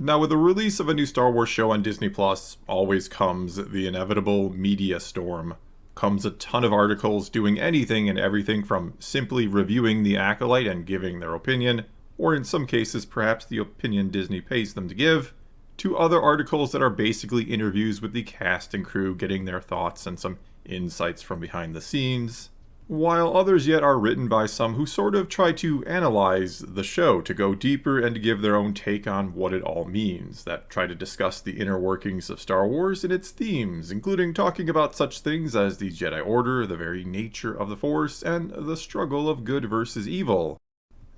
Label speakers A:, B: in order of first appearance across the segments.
A: Now, with the release of a new Star Wars show on Disney Plus, always comes the inevitable media storm. Comes a ton of articles doing anything and everything from simply reviewing the Acolyte and giving their opinion, or in some cases perhaps the opinion Disney pays them to give, to other articles that are basically interviews with the cast and crew getting their thoughts and some insights from behind the scenes, while others yet are written by some who sort of try to analyze the show to go deeper and to give their own take on what it all means, that try to discuss the inner workings of Star Wars and its themes, including talking about such things as the Jedi Order, the very nature of the Force, and the struggle of good versus evil.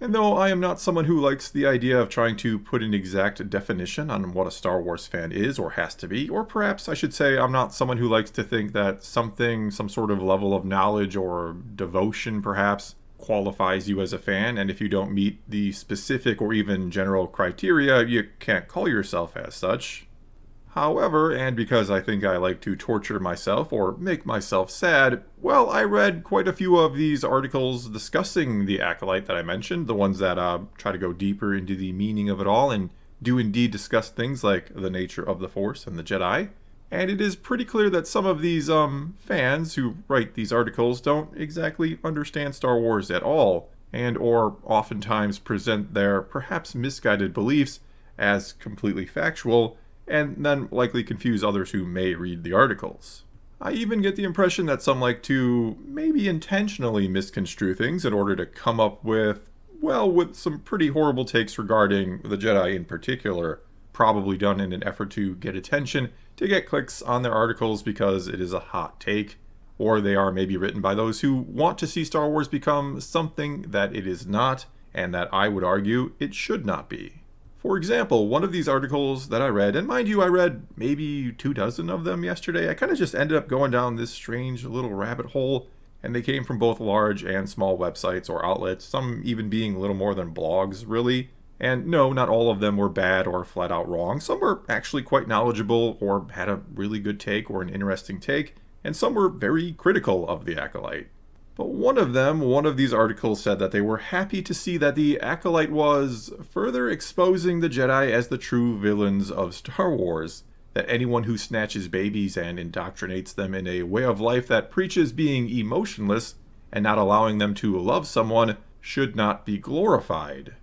A: And though I am not someone who likes the idea of trying to put an exact definition on what a Star Wars fan is or has to be, or perhaps I should say I'm not someone who likes to think that something, some sort of level of knowledge or devotion perhaps, qualifies you as a fan, and if you don't meet the specific or even general criteria, you can't call yourself as such. However, and because I think I like to torture myself or make myself sad, well, I read quite a few of these articles discussing the Acolyte that I mentioned, the ones that try to go deeper into the meaning of it all and do indeed discuss things like the nature of the Force and the Jedi. And it is pretty clear that some of these fans who write these articles don't exactly understand Star Wars at all, and or oftentimes present their perhaps misguided beliefs as completely factual, and then likely confuse others who may read the articles. I even get the impression that some like to maybe intentionally misconstrue things in order to come up with some pretty horrible takes regarding the Jedi in particular, probably done in an effort to get attention, to get clicks on their articles because it is a hot take, or they are maybe written by those who want to see Star Wars become something that it is not, and that I would argue it should not be. For example, one of these articles that I read, and mind you, I read maybe 24 of them yesterday, I kind of just ended up going down this strange little rabbit hole, and they came from both large and small websites or outlets, some even being little more than blogs, really. And no, not all of them were bad or flat out wrong. Some were actually quite knowledgeable or had a really good take or an interesting take, and some were very critical of the Acolyte. But one of these articles said that they were happy to see that the Acolyte was further exposing the Jedi as the true villains of Star Wars, that anyone who snatches babies and indoctrinates them in a way of life that preaches being emotionless and not allowing them to love someone should not be glorified.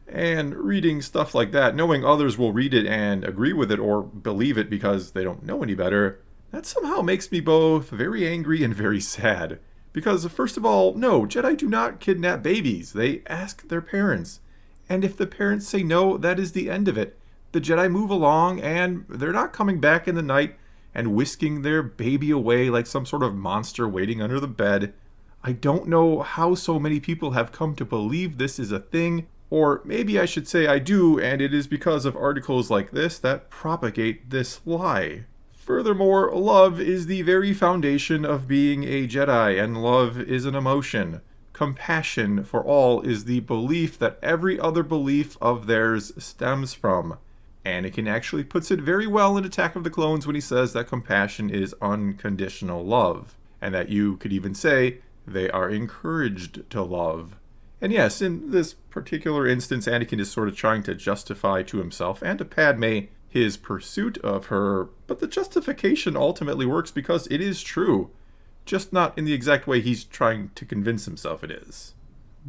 A: And reading stuff like that, knowing others will read it and agree with it or believe it because they don't know any better, that somehow makes me both very angry and very sad. Because, first of all, no, Jedi do not kidnap babies. They ask their parents. And if the parents say no, that is the end of it. The Jedi move along, and they're not coming back in the night and whisking their baby away like some sort of monster waiting under the bed. I don't know how so many people have come to believe this is a thing, or maybe I should say I do, and it is because of articles like this that propagate this lie. Furthermore, love is the very foundation of being a Jedi, and love is an emotion. Compassion for all is the belief that every other belief of theirs stems from. Anakin actually puts it very well in Attack of the Clones when he says that compassion is unconditional love, and that you could even say they are encouraged to love. And yes, in this particular instance, Anakin is sort of trying to justify to himself and to Padme his pursuit of her, but the justification ultimately works because it is true, just not in the exact way he's trying to convince himself it is.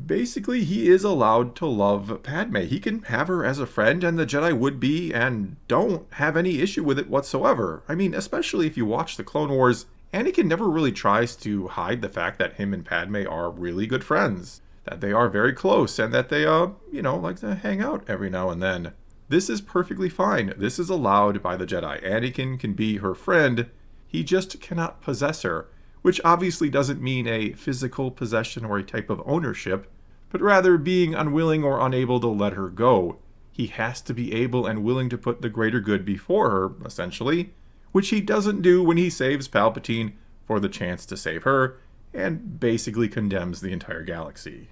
A: Basically, he is allowed to love Padme. He can have her as a friend, and the Jedi would be and don't have any issue with it whatsoever. I mean, especially if you watch the Clone Wars, Anakin never really tries to hide the fact that him and Padme are really good friends, that they are very close, and that they, like to hang out every now and then. This is perfectly fine. This is allowed by the Jedi. Anakin can be her friend. He just cannot possess her, which obviously doesn't mean a physical possession or a type of ownership, but rather being unwilling or unable to let her go. He has to be able and willing to put the greater good before her, essentially, which he doesn't do when he saves Palpatine for the chance to save her, and basically condemns the entire galaxy.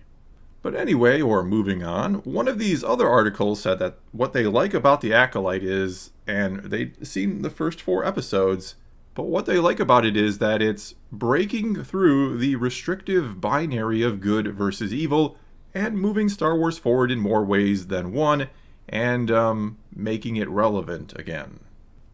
A: But anyway, or moving on, one of these other articles said that what they like about the Acolyte is, and they'd seen the first 4 episodes, but what they like about it is that it's breaking through the restrictive binary of good versus evil and moving Star Wars forward in more ways than one, and making it relevant again.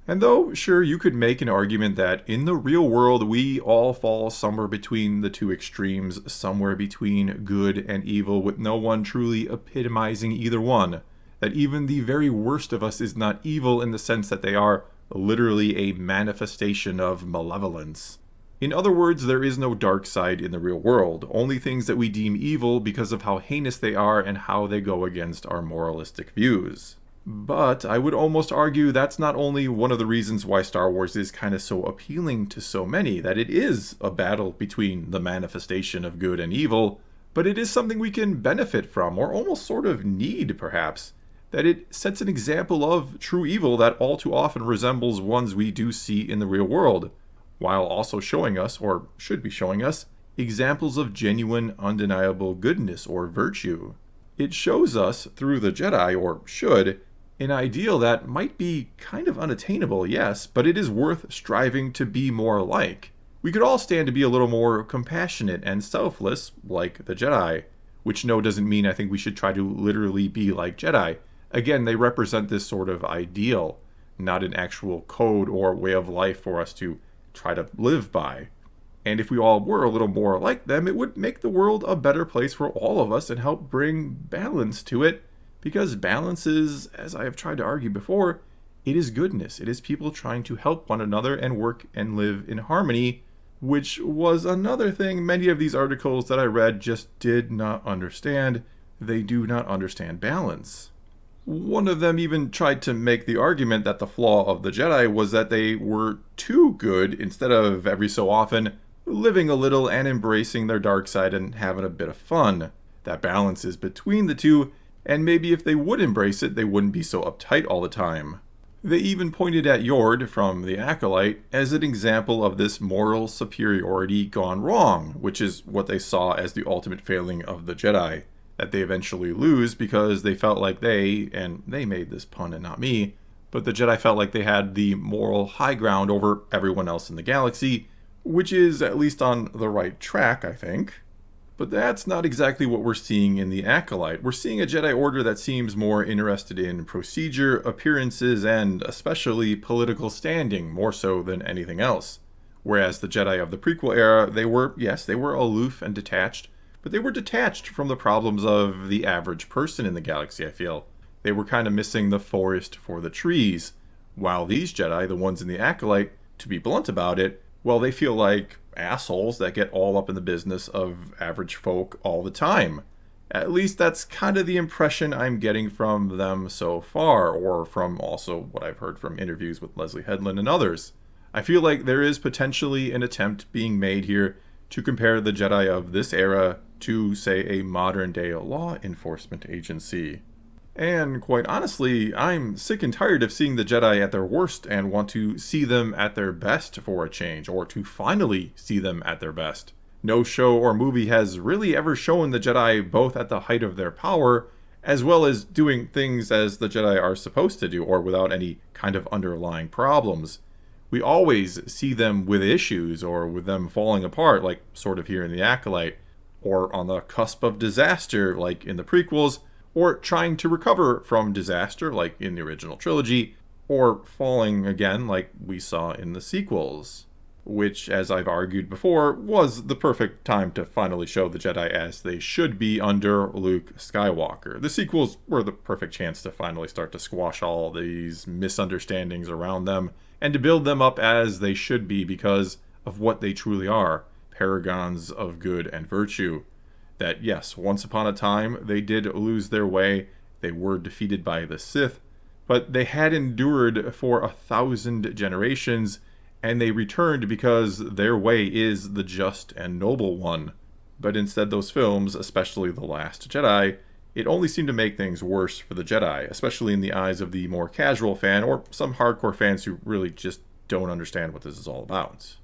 A: And though, sure, you could make an argument that in the real world we all fall somewhere between the two extremes, somewhere between good and evil, with no one truly epitomizing either one. That even the very worst of us is not evil in the sense that they are literally a manifestation of malevolence. In other words, there is no dark side in the real world, only things that we deem evil because of how heinous they are and how they go against our moralistic views. But I would almost argue that's not only one of the reasons why Star Wars is kind of so appealing to so many, that it is a battle between the manifestation of good and evil, but it is something we can benefit from, or almost sort of need, perhaps. That it sets an example of true evil that all too often resembles ones we do see in the real world, while also showing us, or should be showing us, examples of genuine, undeniable goodness or virtue. It shows us, through the Jedi, or should, an ideal that might be kind of unattainable, yes, but it is worth striving to be more like. We could all stand to be a little more compassionate and selfless, like the Jedi, which no doesn't mean I think we should try to literally be like Jedi. Again, they represent this sort of ideal, not an actual code or way of life for us to try to live by. And if we all were a little more like them, it would make the world a better place for all of us and help bring balance to it. Because balance is, as I have tried to argue before, it is goodness. It is people trying to help one another and work and live in harmony, which was another thing many of these articles that I read just did not understand. They do not understand balance. One of them even tried to make the argument that the flaw of the Jedi was that they were too good instead of every so often living a little and embracing their dark side and having a bit of fun. That balance is between the two, and maybe if they would embrace it, they wouldn't be so uptight all the time. They even pointed at Yord from the Acolyte as an example of this moral superiority gone wrong, which is what they saw as the ultimate failing of the Jedi, that they eventually lose because they felt like and they made this pun and not me, but the Jedi felt like they had the moral high ground over everyone else in the galaxy, which is at least on the right track, I think. But that's not exactly what we're seeing in the Acolyte. We're seeing a Jedi Order that seems more interested in procedure, appearances, and especially political standing, more so than anything else. Whereas the Jedi of the prequel era, they were aloof and detached, but they were detached from the problems of the average person in the galaxy, I feel. They were kind of missing the forest for the trees. While these Jedi, the ones in the Acolyte, to be blunt about it, well, they feel like assholes that get all up in the business of average folk all the time. At least that's kind of the impression I'm getting from them so far, or from also what I've heard from interviews with Leslie Headland and others. I feel like there is potentially an attempt being made here to compare the Jedi of this era to, say, a modern-day law enforcement agency. And quite honestly, I'm sick and tired of seeing the Jedi at their worst and want to see them at their best for a change, or to finally see them at their best. No show or movie has really ever shown the Jedi both at the height of their power, as well as doing things as the Jedi are supposed to do, or without any kind of underlying problems. We always see them with issues, or with them falling apart, like sort of here in the Acolyte, or on the cusp of disaster, like in the prequels, or trying to recover from disaster, like in the original trilogy, or falling again, like we saw in the sequels. Which, as I've argued before, was the perfect time to finally show the Jedi as they should be under Luke Skywalker. The sequels were the perfect chance to finally start to squash all these misunderstandings around them, and to build them up as they should be because of what they truly are, paragons of good and virtue. That yes, once upon a time they did lose their way, they were defeated by the Sith, but they had endured for 1,000 generations, and they returned because their way is the just and noble one. But instead those films, especially The Last Jedi, it only seemed to make things worse for the Jedi, especially in the eyes of the more casual fan, or some hardcore fans who really just don't understand what this is all about.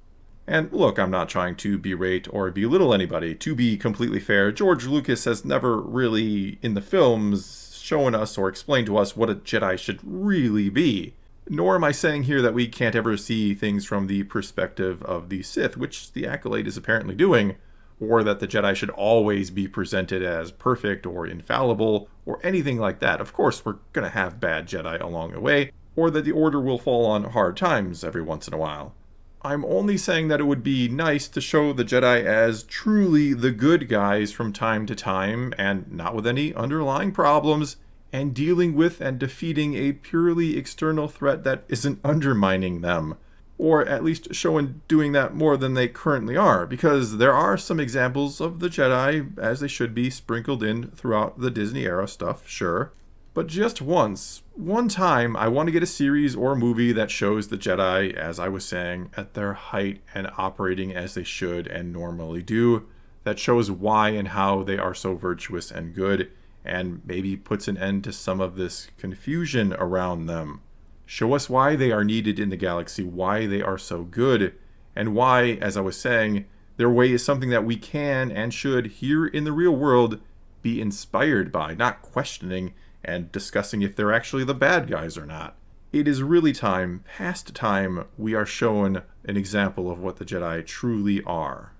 A: And look, I'm not trying to berate or belittle anybody. To be completely fair, George Lucas has never really, in the films, shown us or explained to us what a Jedi should really be. Nor am I saying here that we can't ever see things from the perspective of the Sith, which the Acolyte is apparently doing, or that the Jedi should always be presented as perfect or infallible, or anything like that. Of course, we're going to have bad Jedi along the way, or that the Order will fall on hard times every once in a while. I'm only saying that it would be nice to show the Jedi as truly the good guys from time to time, and not with any underlying problems, and dealing with and defeating a purely external threat that isn't undermining them. Or at least showing doing that more than they currently are, because there are some examples of the Jedi, as they should be, sprinkled in throughout the Disney era stuff, sure. But just one time, I want to get a series or a movie that shows the Jedi, as I was saying, at their height and operating as they should and normally do, that shows why and how they are so virtuous and good, and maybe puts an end to some of this confusion around them. Show us why they are needed in the galaxy, why they are so good, and why, as I was saying, their way is something that we can and should, here in the real world, be inspired by, not questioning and discussing if they're actually the bad guys or not. It is really time, past time, we are shown an example of what the Jedi truly are.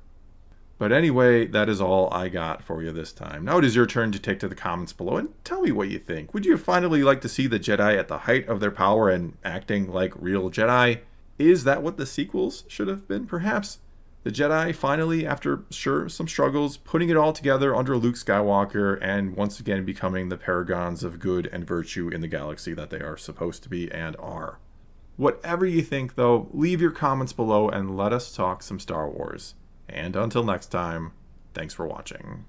A: But anyway, that is all I got for you this time. Now it is your turn to take to the comments below and tell me what you think. Would you finally like to see the Jedi at the height of their power and acting like real Jedi? Is that what the sequels should have been, perhaps? The Jedi finally, after sure some struggles, putting it all together under Luke Skywalker and once again becoming the paragons of good and virtue in the galaxy that they are supposed to be and are. Whatever you think, though, leave your comments below and let us talk some Star Wars. And until next time, thanks for watching.